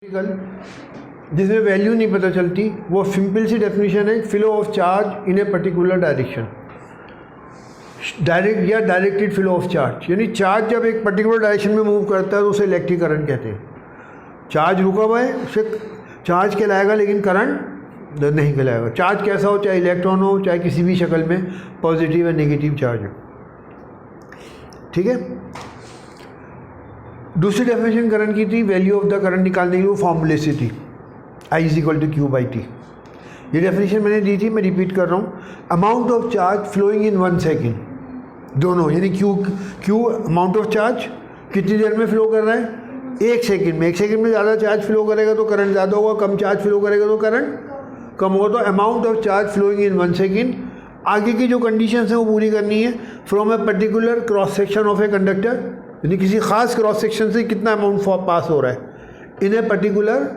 जिसमें वैल्यू नहीं पता चलती, वो सिंपल सी डेफिनेशन है, flow of charge in A particular direction, direct या डायरेक्टेड फ्लो ऑफ चार्ज। यानी चार्ज जब एक पर्टिकुलर डायरेक्शन में मूव करता है तो उसे इलेक्ट्रिक करंट कहते हैं। चार्ज रुका हुआ है उसे चार्ज कहलाएगा, लेकिन करंट नहीं कहलाएगा। चार्ज कैसा हो, चाहे इलेक्ट्रॉन हो, चाहे किसी भी शक्ल में पॉजिटिव या नेगेटिव चार्ज हो। ठीक है। दूसरी डेफिनेशन करंट की थी, वैल्यू ऑफ द करंट निकालने की वो फॉर्मूले से थी, I is equal to q by t. ये डेफिनेशन मैंने दी थी, मैं रिपीट कर रहा हूँ। Amount of charge flowing in 1 second, दोनों यानी क्यू अमाउंट ऑफ चार्ज कितनी देर में फ्लो कर रहा है, 1 सेकेंड में। 1 सेकेंड में ज़्यादा चार्ज फ्लो करेगा तो करंट ज़्यादा होगा, कम चार्ज फ्लो करेगा तो करंट कम होगा। तो amount of charge flowing in 1 second, आगे की जो कंडीशंस हैं वो पूरी करनी है। From a particular cross section of a conductor, यानी किसी खास क्रॉस सेक्शन से कितना अमाउंट पास हो रहा है इन ए पर्टिकुलर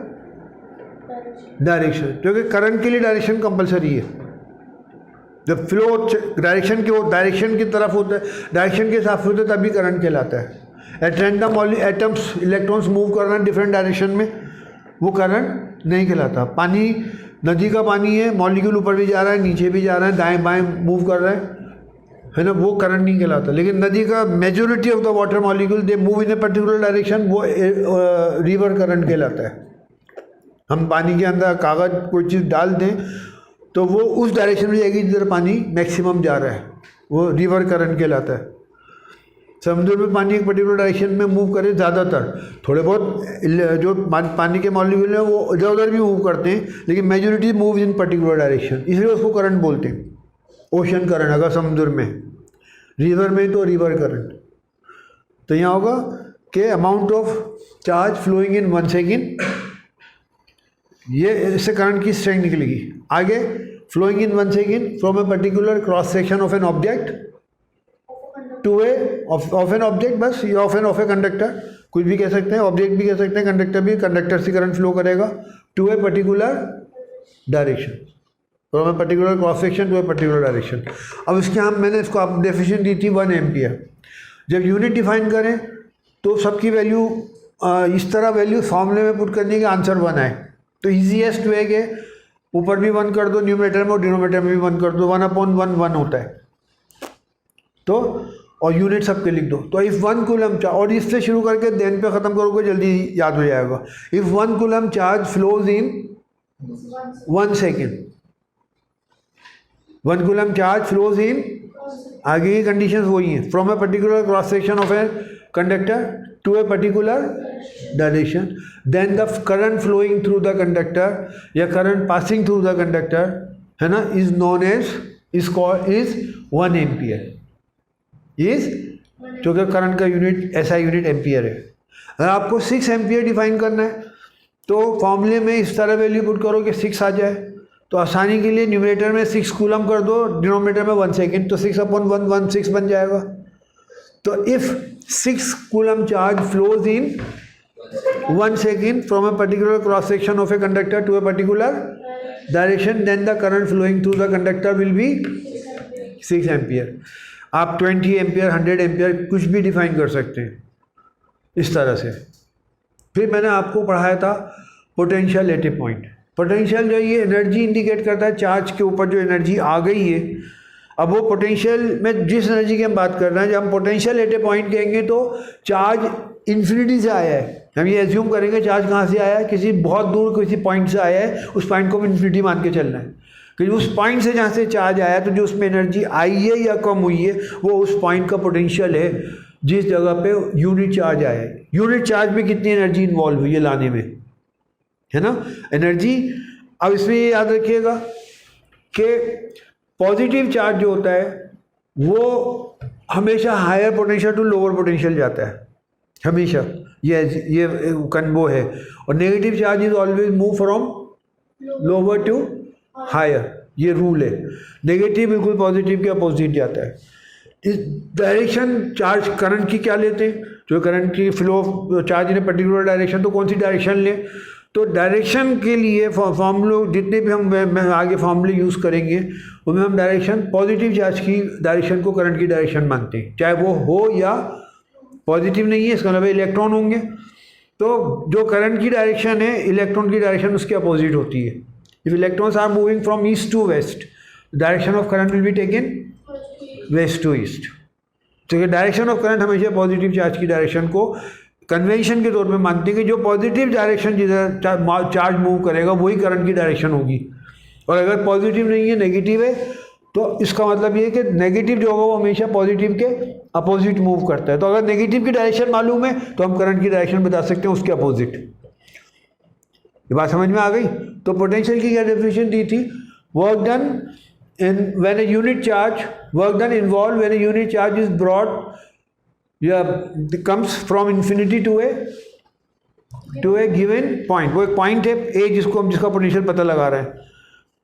डायरेक्शन, क्योंकि करंट के लिए डायरेक्शन कंपलसरी है। जब फ्लो डायरेक्शन के डायरेक्शन की तरफ होता है, डायरेक्शन के हिसाब से होता है, तभी करंट कहलाता है। At random atoms electrons move कर रहे हैं डिफरेंट डायरेक्शन में, वो करंट नहीं कहलाता। पानी, नदी का पानी है, मॉलिक्यूल ऊपर भी जा रहा है, नीचे भी जा रहा है, दाएं बाएं मूव कर रहा है ना, वो करंट नहीं कहलाता। लेकिन नदी का majority of the water molecule they move in A particular direction, वो रिवर करंट कहलाता है। हम पानी के अंदर कागज़ कोई चीज़ डाल दें तो वो उस डायरेक्शन में जाएगी जिधर पानी मैक्सिमम जा रहा है, वो रिवर करंट कहलाता है। समुद्र में पानी एक पर्टिकुलर डायरेक्शन में मूव करे, ज़्यादातर थोड़े बहुत जो पानी के मॉलिक्यूल हैं वो इधर उधर भी मूव करते हैं, लेकिन majority move in particular direction, इसलिए उसको करंट बोलते हैं। ओशन करंट अगर समुद्र में, रिवर में तो रिवर करंट। तो यहाँ होगा कि amount of charge flowing in 1 second, ये इससे करंट की स्ट्रेंथ निकलेगी। आगे flowing in 1 second from a particular cross section of an object to a of an object, बस ये ऑफ ए कंडक्टर, कुछ भी कह सकते हैं, ऑब्जेक्ट भी कह सकते हैं, कंडक्टर भी, कंडक्टर से करंट फ्लो करेगा to a particular direction, from a particular cross section to a particular direction. अब इसके हम मैंने इसको आप डेफिनेशन दी थी 1 एम्पियर। जब यूनिट डिफाइन करें तो सबकी वैल्यू इस तरह वैल्यू फॉर्मूले में पुट करने के आंसर 1 आए, तो ईजीएस्ट वे के ऊपर भी 1 कर दो न्यूमरेटर में और डिनोमिनेटर में भी 1 कर दो, 1/1 होता है। तो और यूनिट सबके लिख दो। तो इफ़ 1 कूलम चार्ज, और इससे शुरू करके देन पे ख़त्म करोगे जल्दी याद हो जाएगा। If 1 coulomb charge flows in 1 second, 1 coulomb charge flows in, आगे की कंडीशंस वही हैं, from a particular cross section of a conductor to a particular direction, then the current flowing through the conductor या current passing through the conductor, है ना, is known as is 1 ampere. Is, क्योंकि current का unit ऐसा unit ampere है। अगर आपको 6 ampere define करना है तो फॉर्मूले में इस तरह वैल्यू पुट करो कि 6 आ जाए, तो आसानी के लिए न्यूमरेटर में 6 कूलम कर दो, डिनोमिनेटर में 1 सेकेंड, तो 6/1 6 बन जाएगा। तो if 6 coulomb charge flows in 1 second from a particular cross section of a conductor to a particular direction, then the current flowing through the conductor will be 6 ampere. आप 20 ampere 100 ampere कुछ भी define कर सकते हैं इस तरह से। फिर मैंने आपको पढ़ाया था potential at a point. Potential जो ये एनर्जी इंडिकेट करता है, चार्ज के ऊपर जो एनर्जी आ गई है। अब वो पोटेंशियल में जिस एनर्जी की हम बात कर रहे हैं, जब हम पोटेंशियल एट ए पॉइंट कहेंगे तो चार्ज इन्फिनिटी से आया है। हम ये एज्यूम करेंगे चार्ज कहाँ से आया है, किसी बहुत दूर किसी पॉइंट से आया है, उस पॉइंट को भी इन्फिनिटी मान के चलना है कि उस पॉइंट से जहाँ से चार्ज आया तो जो उसमें एनर्जी आई है या कम हुई है वो उस पॉइंट का पोटेंशियल है जिस जगह पे यूनिट चार्ज आया है। यूनिट चार्ज में कितनी एनर्जी इन्वॉल्व हुई है लाने में, है ना, एनर्जी। अब इसमें ये याद रखिएगा कि पॉजिटिव चार्ज जो होता है वो हमेशा higher potential to lower potential जाता है, हमेशा। ये वो है। और negative charge is always move from lower to higher, ये रूल है। नेगेटिव बिल्कुल पॉजिटिव के अपोजिट जाता है। इस डायरेक्शन चार्ज करंट की क्या लेते हैं, जो करंट की flow charge in particular direction, तो कौन सी डायरेक्शन ले, तो डायरेक्शन के लिए फॉर्मूले जितने भी हम आगे फॉर्मूले यूज़ करेंगे उनमें हम डायरेक्शन पॉजिटिव चार्ज की डायरेक्शन को करंट की डायरेक्शन मानते हैं, चाहे वो हो या पॉजिटिव नहीं है, इसका मतलब इलेक्ट्रॉन होंगे। तो जो करंट की डायरेक्शन है इलेक्ट्रॉन की डायरेक्शन उसके अपोजिट होती है. If electrons are moving from east to west, direction of current will be taken west to east. तो ये डायरेक्शन ऑफ करंट हमेशा पॉजिटिव चार्ज की डायरेक्शन को कन्वेंशन के तौर पे मानते हैं कि जो पॉजिटिव डायरेक्शन जिधर चार्ज मूव करेगा वही करंट की डायरेक्शन होगी. और अगर पॉजिटिव नहीं है, नेगेटिव है, तो इसका मतलब ये है कि नेगेटिव जो होगा वो हमेशा पॉजिटिव के अपोजिट मूव करता है. तो अगर नेगेटिव की डायरेक्शन मालूम है तो हम करंट की डायरेक्शन बता सकते हैं उसके अपोजिट. ये बात समझ में आ गई. तो पोटेंशियल की क्या डेफिनेशन दी थी? Work done in when a unit charge, work done involve when a unit charge is brought या comes from infinity to a given point. वो एक पॉइंट है ए जिसका पोटेंशियल पता लगा रहा है.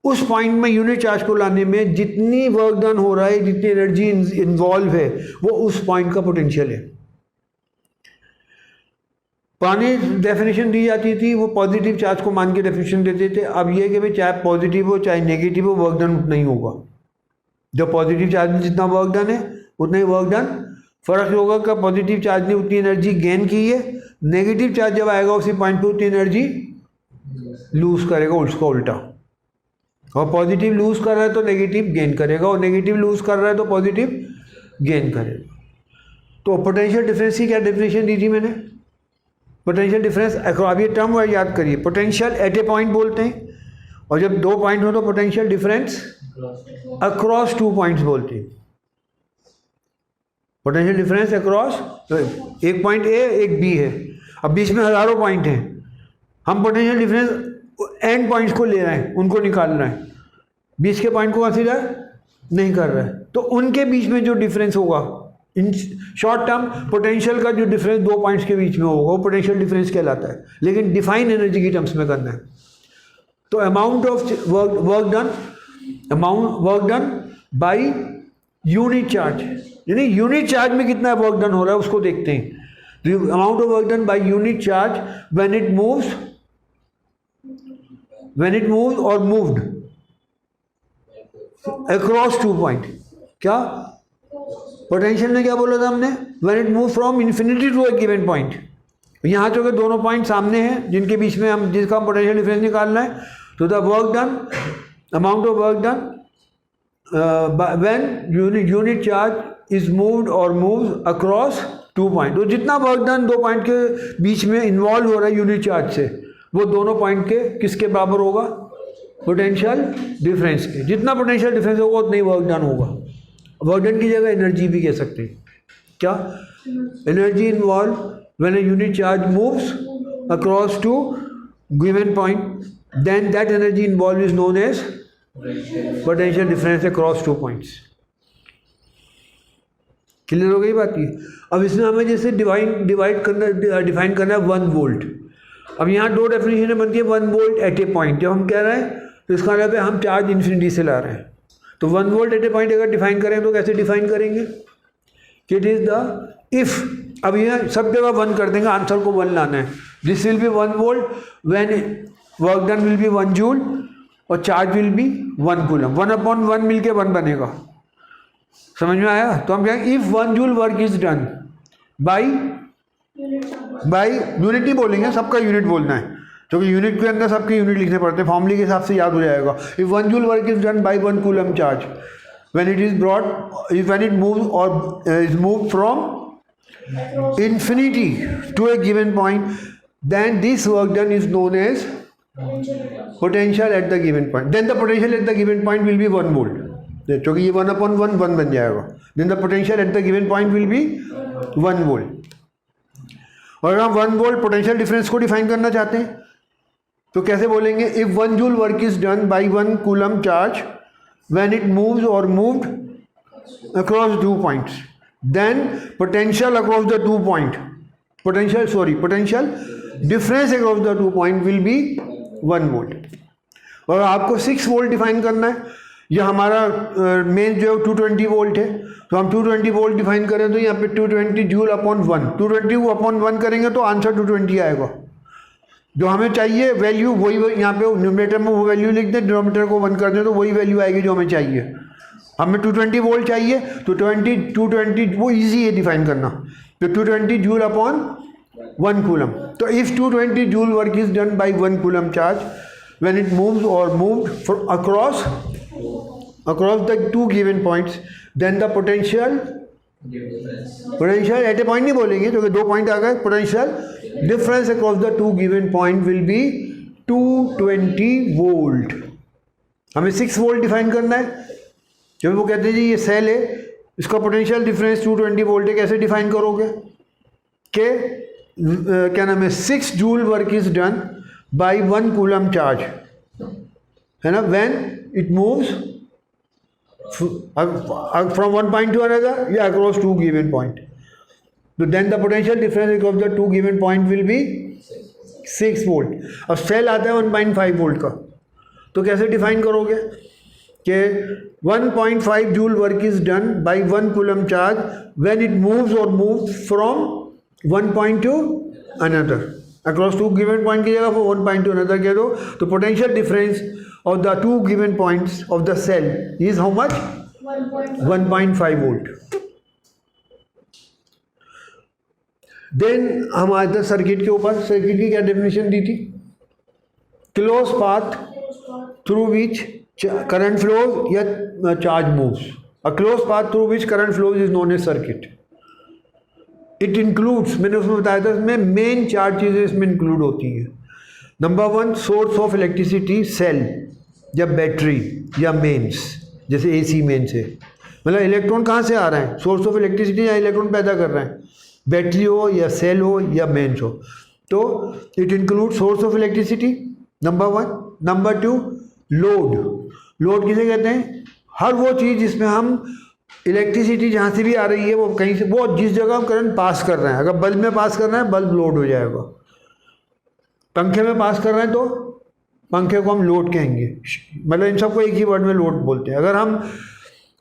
उस पॉइंट में यूनिट चार्ज को लाने में जितनी वर्क डन हो रहा है, जितनी एनर्जी इन्वॉल्व है, वो उस पॉइंट का पोटेंशियल है. पुरानी डेफिनेशन दी जाती थी वो पॉजिटिव चार्ज को मान के डेफिनेशन देते थे. अब ये कि भाई चाहे पॉजिटिव हो चाहे नेगेटिव हो, वर्क डन उतना ही होगा. जो पॉजिटिव चार्ज में जितना वर्क डन है उतना ही वर्क डन. फर्क होगा कि पॉजिटिव चार्ज ने उतनी एनर्जी गेन की है, नेगेटिव चार्ज जब आएगा उसी पॉइंट पे उतनी एनर्जी लूज करेगा, उसका उल्टा. और पॉजिटिव लूज कर रहा है तो नेगेटिव गेन करेगा, और नेगेटिव लूज कर रहा है तो पॉजिटिव गेन करेगा. तो पोटेंशियल डिफरेंस की क्या डेफिनेशन दी थी मैंने? पोटेंशियल डिफरेंस, अब ये टर्म वाइज याद करिए. पोटेंशियल एट ए पॉइंट बोलते हैं, और जब दो पॉइंट हो तो potential difference across two points बोलते हैं. पोटेंशियल डिफरेंस अक्रॉस, एक पॉइंट ए एक बी है, अब बीच में हजारों पॉइंट हैं, हम पोटेंशियल डिफरेंस एंड पॉइंट्स को ले रहे हैं, उनको निकाल रहे हैं, बीच के पॉइंट को कंसीडर नहीं कर रहे हैं. तो उनके बीच में जो डिफरेंस होगा इन शॉर्ट टर्म, पोटेंशियल का जो डिफरेंस दो पॉइंट्स के बीच में होगा वो पोटेंशियल डिफरेंस कहलाता है. लेकिन डिफाइन एनर्जी की टर्म्स में करना है. तो amount of work done by unit charge, यानी यूनिट चार्ज में कितना वर्क डन हो रहा है उसको देखते हैं. The amount of work done by unit charge when it moves और मूव्ड अक्रॉस टू पॉइंट. क्या पोटेंशियल में क्या बोला था हमने? When it move from infinity to a given point. यहाँ चूंकि दोनों पॉइंट सामने हैं जिनके बीच में जिसका हम पोटेंशियल डिफरेंस निकालना है, तो the work done, amount of work done when unit charge is moved और मूव्स अक्रॉस टू पॉइंट. तो जितना वर्क डन दो पॉइंट के बीच में इन्वॉल्व हो रहा है यूनिट चार्ज से, वो दोनों पॉइंट के किसके बराबर होगा? पोटेंशियल डिफरेंस के. जितना पोटेंशियल डिफरेंस होगा उतना ही वर्क डन होगा. वर्क डन की जगह एनर्जी भी कह सकते हैं. क्या? Energy involve when a unit charge moves across two given point, then that energy involve is known as potential difference across two points. Clear हो गई बात की? अब इसमें हमें जैसे डिफाइन करना है 1 वोल्ट. अब यहाँ दो डेफिनेशन बनती है. 1 वोल्ट एट ए पॉइंट जब हम कह रहे हैं तो इसका मतलब है हम चार्ज इन्फिनिटी से ला रहे हैं. तो 1 वोल्ट एट ए पॉइंट अगर डिफाइन करें तो कैसे डिफाइन करेंगे? कि इट इज द इफ, अब यहाँ सब जगह 1 कर देंगे, आंसर को 1 लाना है. This will be 1 volt when work done will be 1 joule और चार्ज विल बी 1 कूलम. 1/1 मिलके 1 बनेगा. समझ में आया? तो हम कहेंगे if 1 joule work is done by unit नहीं बोलेंगे, सबका यूनिट बोलना है, क्योंकि यूनिट के अंदर सबके यूनिट लिखने पड़ते हैं. फॉर्मूले के हिसाब से याद हो जाएगा. If 1 joule work is done by 1 coulomb charge when it is brought, when it moves और is moved from infinity to a given point, then this work done is known as potential at the given point. Then the potential at the given point will be 1 volt, क्योंकि ये 1/1 1 बन जाएगा. Then the potential at the given point will be 1 volt. और अगर हम 1 volt potential difference को define करना चाहते हैं तो कैसे बोलेंगे? If 1 joule work is done by 1 coulomb charge when it moves और moved across 2 points, then potential across the 2 point, potential difference across the 2 point will be 1 volt. और आपको 6 वोल्ट डिफाइन करना है. यह हमारा मेन जो 220 वोल्ट है, तो हम 220 वोल्ट डिफाइन करें तो यहाँ पे 220 जूल अपॉन 1, 220 अपॉन 1 करेंगे तो आंसर 220 आएगा. जो हमें चाहिए वैल्यू वही यहाँ पे न्यूमरेटर में वो वैल्यू लिख दें, डिनोमिनेटर को 1 कर दें तो वही वैल्यू आएगी जो हमें चाहिए. हमें 220 वोल्ट चाहिए तो 220 वो इजी है डिफाइन करना. तो 220 जूल अपॉन 1 कूलम। तो if 220 joule work is done by 1 coulomb charge when it moves और moved across the 2 given points, then the potential at a point नहीं बोलेंगे क्योंकि 2 पॉइंट आ गए, potential difference across the 2 given point will be 220 volt. हमें 6 volt define करना है। जब वो कहते हैं जी ये सेल है, इसका पोटेंशियल डिफरेंस 220 वोल्ट है, कैसे डिफाइन करोगे कि क्या नाम है 6 joule work is done by 1 coulomb charge, है ना, when it moves from one point to another या across 2 given point. So then the potential difference across the 2 given point will be 6 volt. अब cell आता है 1.5 volt का, तो कैसे define करोगे कि 1.5 joule work is done by 1 coulomb charge when it moves और moves from 1 point to another across 2 given point की जगह 1 पॉइंट टू अनदर कह दो, तो potential difference of the 2 given points of the cell is how much? 1.5 volt. Then हम आते हैं circuit के ऊपर। सर्किट की क्या डेफिनेशन दी थी? Close path through which current flows या charge moves. A close path through which current flows is known as circuit. It includes, मैंने उसमें बताया था, इसमें मेन 4 चीज़ें इसमें इंक्लूड होती हैं। Number 1 source of electricity, cell या बैटरी या मेंस, जैसे एसी मेंस है, मतलब इलेक्ट्रॉन कहाँ से आ रहे हैं, सोर्स ऑफ इलेक्ट्रिसिटी या इलेक्ट्रॉन पैदा कर रहे हैं, बैटरी हो या सेल हो या मेंस हो, तो it include source of electricity number 1। Number 2 load किसे कहते हैं? हर वो चीज़ जिसमें हम इलेक्ट्रिसिटी जहाँ से भी आ रही है वो कहीं से, वो जिस जगह हम करंट पास कर रहे हैं, अगर बल्ब में पास कर रहे हैं बल्ब लोड हो जाएगा, पंखे में पास कर रहे हैं तो पंखे को हम लोड कहेंगे, मतलब इन सबको एक ही वर्ड में लोड बोलते हैं। अगर हम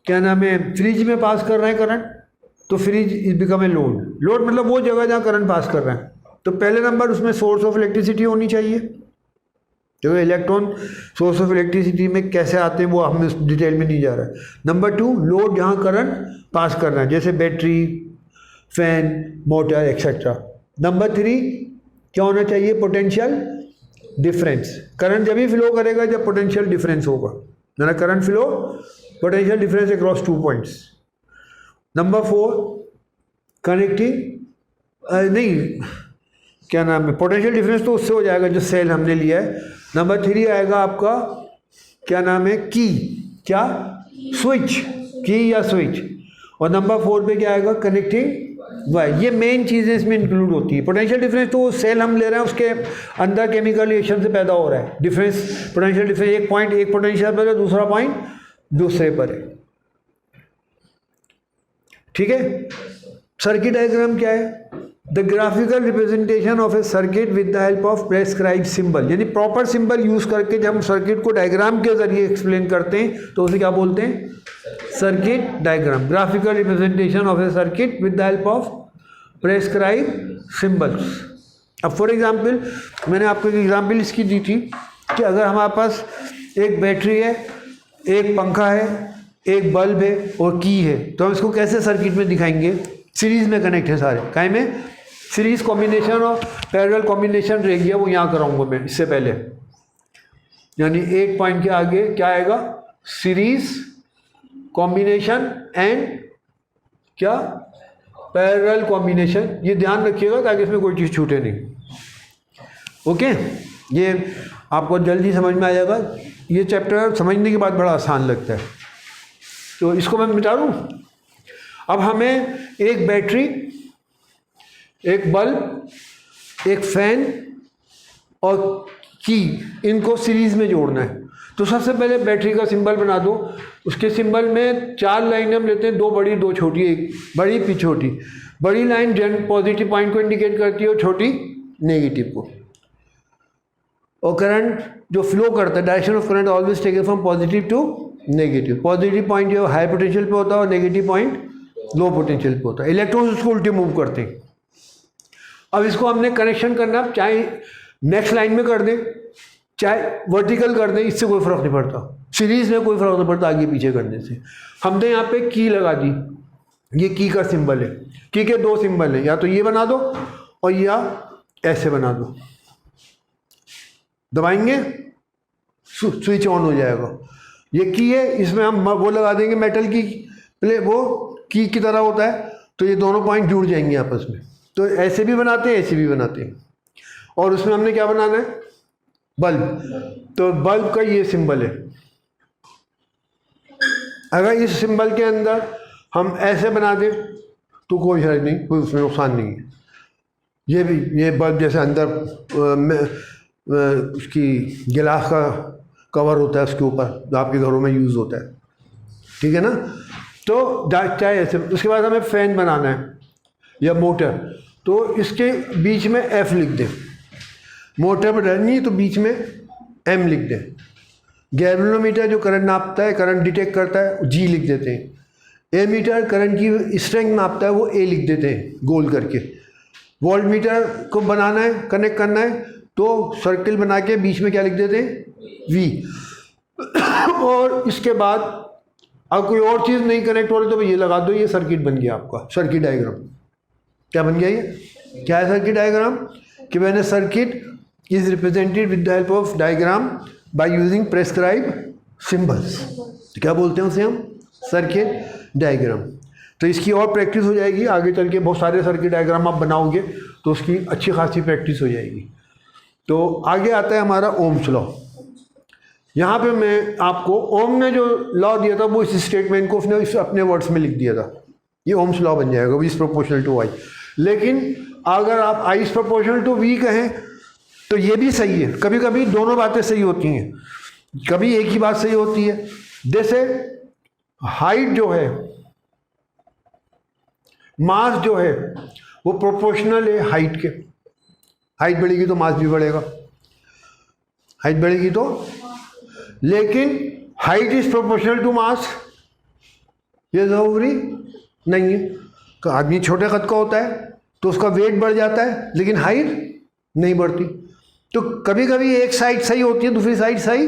क्या नाम है फ्रिज में पास कर रहे हैं करंट, तो fridge is become a load मतलब वो जगह जहाँ करंट पास कर रहे हैं। तो पहले नंबर उसमें सोर्स ऑफ इलेक्ट्रिसिटी होनी चाहिए, क्योंकि इलेक्ट्रॉन सोर्स ऑफ इलेक्ट्रिसिटी में कैसे आते हैं वो हम डिटेल में नहीं जा रहा है। नंबर 2 लोड जहाँ करंट पास कर रहे हैं, जैसे battery, fan, motor etcetera. Number 3 क्या होना चाहिए? Potential difference. करंट जब भी फ्लो करेगा जब पोटेंशियल डिफरेंस होगा, ना current flow potential difference across 2 points. Number 4 connecting नहीं क्या नाम है पोटेंशियल डिफरेंस तो उससे हो जाएगा जो सेल हमने लिया है। नंबर 3 आएगा आपका क्या नाम है स्विच, की या स्विच। और नंबर 4 पे क्या आएगा? Connecting wire. ये मेन चीज़ें इसमें इंक्लूड होती है। पोटेंशियल डिफरेंस तो सेल हम ले रहे हैं उसके अंदर केमिकल रिएक्शन से पैदा हो रहा है। डिफरेंस पोटेंशियल डिफरेंस एक पॉइंट एक पोटेंशियल पर है, दूसरा पॉइंट दूसरे पर है, ठीक है। सर्किट डायग्राम क्या है? The graphical representation of A circuit with the help of prescribe symbol, यानी प्रॉपर सिंबल यूज करके जब हम सर्किट को डायग्राम के जरिए एक्सप्लेन करते हैं तो उसे क्या बोलते हैं? Circuit diagram. Graphical representation of A circuit with the help of prescribe symbols. अब फॉर एग्जाम्पल मैंने आपको एक एग्जाम्पल इसकी दी थी कि अगर हमारे पास एक बैटरी है, एक पंखा है, एक बल्ब है और की है, तो हम इसको कैसे सर्किट में दिखाएंगे? सीरीज में कनेक्ट है सारे, काहे में? सीरीज कॉम्बिनेशन और पैरेलल कॉम्बिनेशन रह गया, वो यहाँ कराऊंगा मैं इससे पहले। यानी 8 पॉइंट के आगे क्या आएगा? सीरीज कॉम्बिनेशन एंड क्या? Parallel combination. ये ध्यान रखिएगा ताकि इसमें कोई चीज़ छूटे नहीं। ओके, ये आपको जल्दी समझ में आ जाएगा। ये चैप्टर समझने के बाद बड़ा आसान लगता है, तो इसको मैं मिटा दूँ। अब हमें एक बैटरी, एक बल्ब, एक फैन और की, इनको सीरीज में जोड़ना है। तो सबसे पहले बैटरी का सिंबल बना दो। उसके सिंबल में 4 लाइनें हम लेते हैं, 2 बड़ी 2 छोटी, एक बड़ी फिर छोटी। बड़ी लाइन पॉजिटिव पॉइंट को इंडिकेट करती है और छोटी नेगेटिव को। और करंट जो फ्लो करता है, direction of current always taken from positive to negative. Positive point जो हाई पोटेंशियल पे होता है और नेगेटिव पॉइंट लो पोटेंशियल पे होता है। इलेक्ट्रॉन्स उसको उल्टे मूव करते हैं। अब इसको हमने कनेक्शन करना, चाहे नेक्स्ट लाइन में कर दें चाहे वर्टिकल कर दें, इससे कोई फर्क नहीं पड़ता। सीरीज में कोई फर्क नहीं पड़ता आगे पीछे करने से। हमने यहाँ पे की लगा दी, ये की का सिंबल है। की के 2 सिंबल है, या तो ये बना दो और या ऐसे बना दो, दबाएंगे स्विच ऑन हो जाएगा। ये की है, इसमें हम वो लगा देंगे मेटल की वो की तरह होता है, तो ये दोनों पॉइंट जुड़ जाएंगे आपस में। तो ऐसे भी बनाते हैं, ऐसे भी बनाते हैं। और उसमें हमने क्या बनाना है, बल्ब। तो बल्ब का ये सिंबल है। अगर इस सिंबल के अंदर हम ऐसे बना दें तो कोई हर्ज नहीं, कोई उसमें नुकसान नहीं है। ये भी ये बल्ब जैसे अंदर उसकी गिलास का कवर होता है उसके ऊपर, जो आपके घरों में यूज़ होता है, ठीक है ना। तो चाहे ऐसे। उसके बाद हमें फ़ैन बनाना है या मोटर, तो इसके बीच में F लिख दें। मोटर में डरनी है तो बीच में M लिख दें। गैल्वेनोमीटर जो करंट नापता है, करंट डिटेक्ट करता है, G लिख देते हैं। एमीटर करंट की स्ट्रेंथ नापता है, वो A लिख देते हैं गोल करके। वोल्ट मीटर को बनाना है, कनेक्ट करना है, तो सर्किल बना के बीच में क्या लिख देते हैं, V। और इसके बाद अब कोई और चीज़ नहीं कनेक्ट हो रही तो ये लगा दो, ये सर्किट बन गया आपका, सर्किट डायग्राम। क्या बन गया ये, क्या है सर्किट डायग्राम, कि मैंने circuit is represented with the help of diagram by using prescribe symbols. क्या बोलते हैं उसे हम, सर्किट डायग्राम। तो इसकी और प्रैक्टिस हो जाएगी आगे चल के, बहुत सारे सर्किट डायग्राम आप बनाओगे तो उसकी अच्छी खासी प्रैक्टिस हो जाएगी। तो आगे आता है हमारा ओम्स लॉ। यहाँ पे मैं आपको ओम ने जो लॉ दिया था वो इस स्टेटमेंट को उसने अपने वर्ड्स में लिख दिया था। ये ओम्स लॉ बन जाएगा, V is proportional to I। लेकिन अगर आप I is proportional to V कहें तो ये भी सही है। कभी कभी दोनों बातें सही होती हैं, कभी एक ही बात सही होती है। जैसे हाइट जो है, मास जो है, वो प्रोपोर्शनल है हाइट के। हाइट बढ़ेगी तो मास भी बढ़ेगा, हाइट बढ़ेगी तो। लेकिन height is proportional to mass, ये जरूरी नहीं है। तो आदमी छोटे कद का होता है तो उसका वेट बढ़ जाता है, लेकिन हाइट नहीं बढ़ती। तो कभी कभी एक साइड सही होती है, दूसरी साइड सही।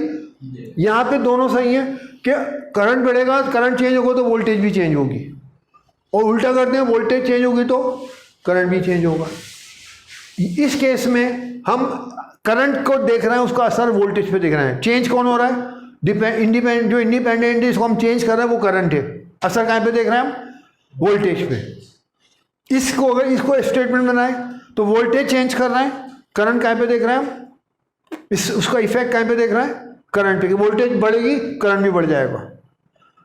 यहाँ पे दोनों सही है कि करंट बढ़ेगा, करंट चेंज होगा तो वोल्टेज भी चेंज होगी, और उल्टा करते हैं, वोल्टेज चेंज होगी तो करंट भी चेंज होगा। इस केस में हम करंट को देख रहे हैं, उसका असर वोल्टेज पे देख रहे हैं। चेंज कौन हो रहा है, इंडिपेंडेंट, जो इंडिपेंडेंट है इसको हम चेंज कर रहे हैं वो करंट है। असर कहाँ पे देख रहे हैं हम, वोल्टेज पे। इसको अगर इसको स्टेटमेंट बनाए तो वोल्टेज चेंज कर रहे हैं, करंट कहाँ पे देख रहे हैं हम, उसका इफेक्ट कहाँ पे देख रहे हैं, करंट पे। कि वोल्टेज बढ़ेगी करंट भी बढ़ जाएगा।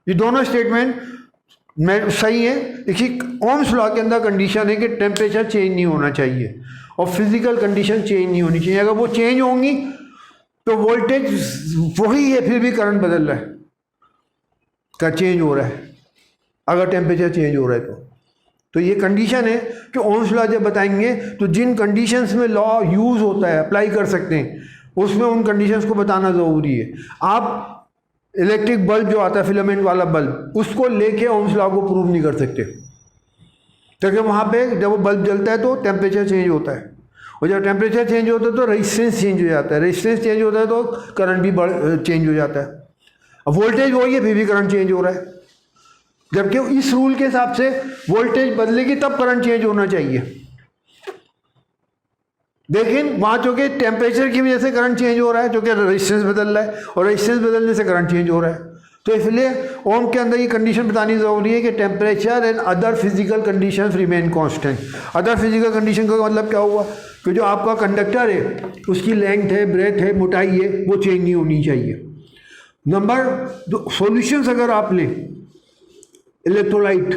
ये दोनों स्टेटमेंट में सही है। देखिए ओम्स लॉ के अंदर कंडीशन है कि टेम्परेचर चेंज नहीं होना चाहिए और फिजिकल कंडीशन चेंज नहीं होनी चाहिए। अगर वो चेंज होंगी तो वोल्टेज वही है, फिर भी करंट बदल रहा है, का चेंज हो रहा है अगर टेम्परेचर चेंज हो रहा है तो ये कंडीशन है कि ओम्स लॉ जब बताएंगे तो जिन कंडीशंस में लॉ यूज़ होता है, अप्लाई कर सकते हैं, उसमें उन कंडीशंस को बताना ज़रूरी है। आप इलेक्ट्रिक बल्ब जो आता है, फिलामेंट वाला बल्ब, उसको लेके ओम्स लॉ को प्रूव नहीं कर सकते, क्योंकि वहाँ पे जब वो बल्ब जलता है तो टेम्परेचर चेंज होता है, और जब टेम्परेचर चेंज होता है तो रेजिस्टेंस चेंज हो जाता है, रेजिस्टेंस चेंज होता है तो करंट भी चेंज हो जाता है। अब वोल्टेज वही है, फिर भी करंट चेंज हो रहा है, जबकि इस रूल के हिसाब से वोल्टेज बदलेगी तब करंट चेंज होना चाहिए। लेकिन वहाँ चूँकि टेम्परेचर की वजह से करंट चेंज हो रहा है, क्योंकि रेजिस्टेंस बदल रहा है, और रेजिस्टेंस बदलने से करंट चेंज हो रहा है। तो इसलिए ओम के अंदर ये कंडीशन बतानी ज़रूरी है कि temperature and other physical conditions remain constant. Other physical condition का मतलब क्या हुआ कि जो आपका कंडक्टर है उसकी लेंथ है, ब्रेथ है, मोटाई है, वो चेंज नहीं होनी चाहिए। नंबर दो, सॉल्यूशंस अगर आप लें इलेक्ट्रोलाइट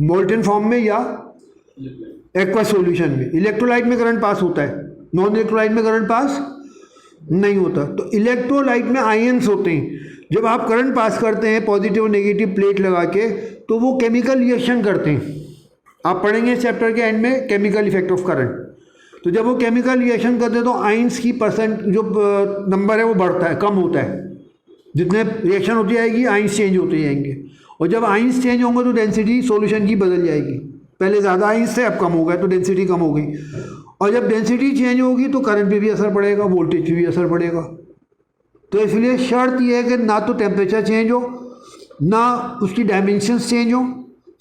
मोल्टेन फॉर्म में या एक्वा सॉल्यूशन में, इलेक्ट्रोलाइट में करंट पास होता है, नॉन इलेक्ट्रोलाइट में करंट पास नहीं होता। तो इलेक्ट्रोलाइट में आयंस होते हैं। जब आप करंट पास करते हैं पॉजिटिव और नेगेटिव प्लेट लगा के, तो वो केमिकल रिएक्शन करते हैं। आप पढ़ेंगे इस चैप्टर के एंड में केमिकल इफेक्ट ऑफ करंट। तो जब वो केमिकल रिएक्शन करते हैं तो आयंस की परसेंट जो नंबर है वो बढ़ता है, कम होता है। जितने रिएक्शन होती जाएगी आयंस चेंज होते जाएंगे, और जब आयंस चेंज होंगे तो डेंसिटी सॉल्यूशन की बदल जाएगी। पहले ज़्यादा आयंस थे, अब कम हो गए तो डेंसिटी कम हो गई, और जब डेंसिटी चेंज होगी तो करंट पे भी असर पड़ेगा, वोल्टेज पे भी असर पड़ेगा। तो इसलिए शर्त यह है कि ना तो टेम्परेचर चेंज हो, ना उसकी डायमेंशंस चेंज हो,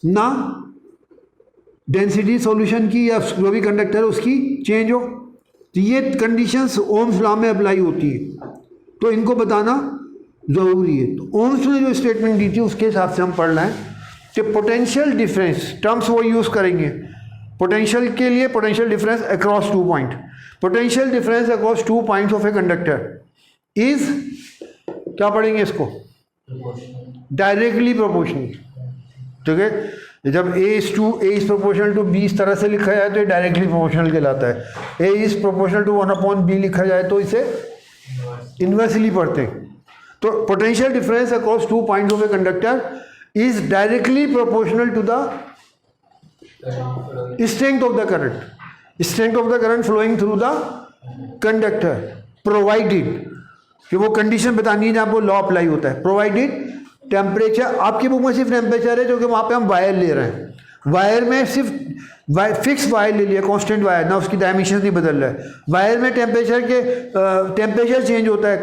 ना डेंसिटी सॉल्यूशन की या जो भी कंडक्टर है उसकी चेंज हो। तो ये कंडीशंस ओम्स लॉ में अप्लाई होती है, तो इनको बताना ज़रूरी है। तो ओम्स ने जो स्टेटमेंट दी थी उसके हिसाब से हम पढ़ रहे हैं कि पोटेंशियल डिफरेंस, टर्म्स वो यूज़ करेंगे पोटेंशियल के लिए, potential difference across 2 point, potential difference across 2 points of a conductor is, क्या पढ़ेंगे इसको, डायरेक्टली प्रोपोर्शनल। ठीक है, जब ए इज प्रोपोर्शनल टू बी इस तरह से लिखा जाए तो ये डायरेक्टली प्रोपोर्शनल कहलाता है। ए इज प्रोपोर्शनल टू 1/b लिखा जाए तो इसे इन्वर्सली पढ़ते हैं। तो potential difference across 2 points of a conductor is directly proportional to the strength of the current flowing through the conductor, provided कि वो कंडीशन बतानी है जहाँ पर लॉ अप्लाई होता है। प्रोवाइडेड टेम्परेचर, आपकी बुक में सिर्फ टेम्परेचर है, जो कि वहाँ पे हम वायर ले रहे हैं। वायर में सिर्फ फिक्स वायर ले लिया, कांस्टेंट वायर, ना उसकी डायमेंशन नहीं बदल रहा है। वायर में टेम्परेचर चेंज होता है,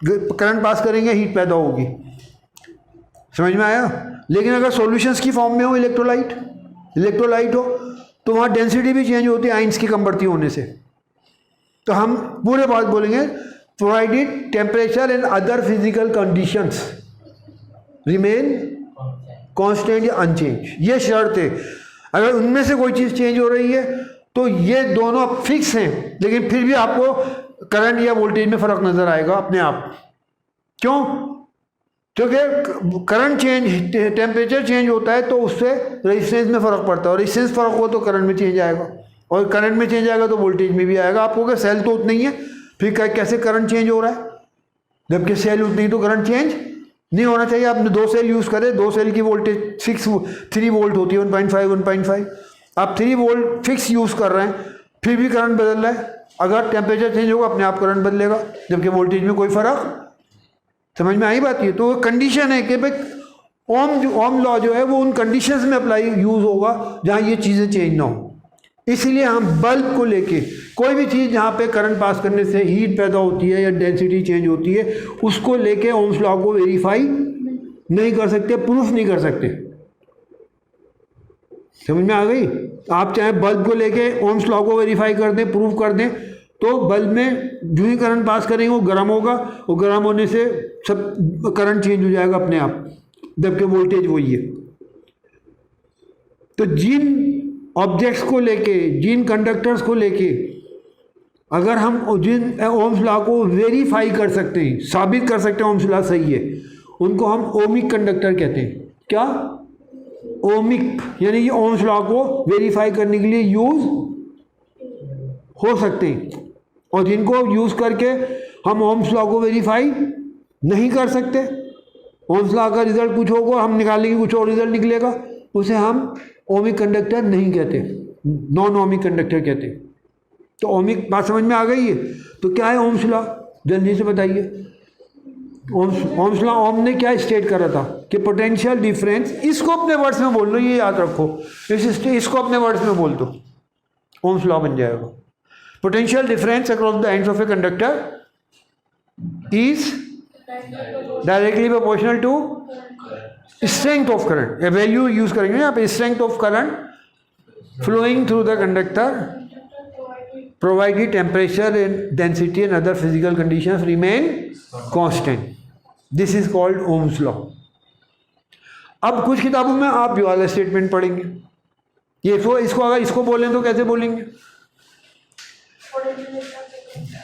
करंट पास करेंगे हीट पैदा होगी, समझ में आया। लेकिन अगर सॉल्यूशंस की फॉर्म में हो, इलेक्ट्रोलाइट हो, तो वहाँ डेंसिटी भी चेंज होती है आयंस की कम बढ़ती होने से। तो हम पूरे बात बोलेंगे, provided temperature and other physical conditions remain constant या अनचेंज, ये शर्त है। अगर उनमें से कोई चीज़ चेंज हो रही है तो ये दोनों फिक्स हैं, लेकिन फिर भी आपको करंट या वोल्टेज में फ़र्क नज़र आएगा अपने आप। क्यों? क्योंकि करंट चेंज, टेम्परेचर चेंज होता है तो उससे रेजिस्टेंस में फ़र्क पड़ता है, और रेजिस्टेंस फ़र्क हो तो करंट में चेंज आएगा, और करंट में चेंज आएगा तो वोल्टेज में भी आएगा। आपको क्या सेल तो उतना ही है, फिर कैसे करंट चेंज हो रहा है? जबकि सेल उतनी ही तो करंट चेंज नहीं होना चाहिए। आपने 2 सेल यूज़ करे, 2 सेल की वोल्टेज 3 वोल्ट होती है, 1.5 आप 3 वोल्ट फिक्स यूज़ कर रहे हैं, फिर भी करंट बदल रहा है। अगर टेम्परेचर चेंज होगा अपने आप करंट बदलेगा, जबकि वोल्टेज में कोई फ़र्क, समझ में आई बात? ये तो कंडीशन है कि भाई ओम लॉ जो है वो उन कंडीशंस में अप्लाई यूज़ होगा जहाँ ये चीज़ें चेंज ना हो। इसलिए हम बल्ब को लेके, कोई भी चीज़ जहाँ पे करंट पास करने से हीट पैदा होती है या डेंसिटी चेंज होती है, उसको लेके ओम्स लॉ को वेरीफाई नहीं कर सकते, प्रूफ नहीं कर सकते। समझ में आ गई? आप चाहे बल्ब को लेके ओम्स लॉ को वेरीफाई कर दें, प्रूफ कर दें, तो बल्ब में जो ही करंट पास करेंगे वो गर्म होगा, वो गर्म होने से सब करंट चेंज हो जाएगा अपने आप, जबकि वोल्टेज वही है। तो जिन ऑब्जेक्ट्स को लेके, जिन कंडक्टर्स को लेके अगर हम जिन ओम्स लॉ को वेरीफाई कर सकते हैं, साबित कर सकते हैं ओम्स लॉ सही है, उनको हम ओमिक कंडक्टर कहते हैं। क्या? ओमिक, यानी कि ओम्स लॉ को वेरीफाई करने के लिए यूज हो सकते हैं, और जिनको यूज करके हम ओम्स लॉ को वेरीफाई नहीं कर सकते, ओम्स लॉ का रिजल्ट कुछ होगा, हम निकालेंगे कुछ और रिजल्ट निकलेगा, उसे हम ओमिक कंडक्टर नहीं कहते, नॉन ओमिक कंडक्टर कहते। तो ओमिक बात समझ में आ गई है? तो क्या है ओम्स लॉ, जल्दी से बताइए। ओम्स लॉ, ओम ने क्या स्टेट करा था कि पोटेंशियल डिफरेंस, इसको अपने वर्ड्स में बोल लो, ये याद रखो, इसको अपने वर्ड्स में बोल दो, ओम्स लॉ बन जाएगा। Potential difference across the ends of a conductor is directly proportional to strength of current. ये वैल्यू यूज करेंगे यहाँ पे, strength of current flowing through the conductor provided temperature and density and other physical conditions remain constant. This is called Ohm's law. अब कुछ किताबों में आप ये वाला स्टेटमेंट पढ़ेंगे, ये तो इसको अगर इसको बोलें तो कैसे बोलेंगे?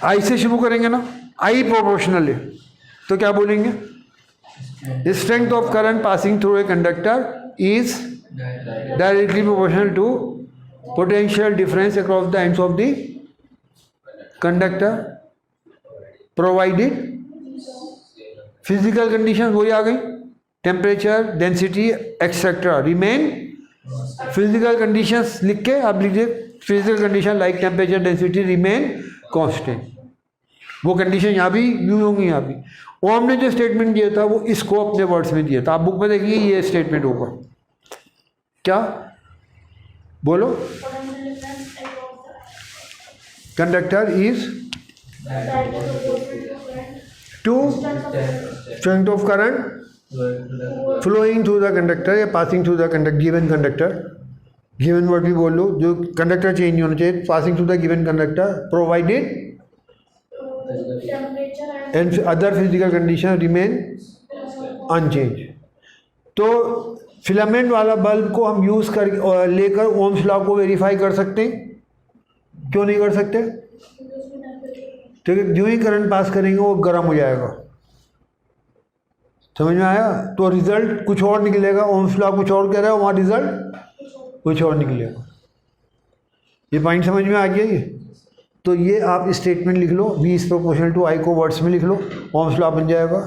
आई से शुरू करेंगे ना, आई प्रोपोर्शनल है तो क्या बोलेंगे? Strength of current passing through a conductor is directly proportional to potential difference across the ends of the conductor provided physical condition वही आ गई, temperature, density etcetera remain. Physical conditions लिख के आप लिखिए, physical condition like temperature, density remain constant. वो condition यहाँ भी यूज होंगी, यहाँ भी। ओम ने जो स्टेटमेंट दिया था वो इसको अपने वर्ड्स में दिया था, आप बुक में देखिए ये स्टेटमेंट होगा। क्या बोलो? Conductor is to strength of current flowing through the conductor या passing through the conductor given conductor given word भी बोल लो, जो कंडक्टर चेंज नहीं होना चाहिए, passing through the given conductor provided and other physical condition remain unchange. तो filament वाला बल्ब को हम यूज़ कर लेकर ओम्स लॉ को वेरीफाई कर सकते हैं, क्यों नहीं कर सकते? ठीक है, जो ही करंट पास करेंगे वो गर्म हो जाएगा। समझ में आया? तो रिजल्ट कुछ और निकलेगा, ओम्स लॉ कुछ और कह रहा है, वहाँ रिजल्ट कुछ और निकलेगा। ये पॉइंट समझ में आ गया ये? तो ये आप स्टेटमेंट लिख लो, V is proportional to I को वर्ड्स में लिख लो, ओम्स लॉ बन जाएगा।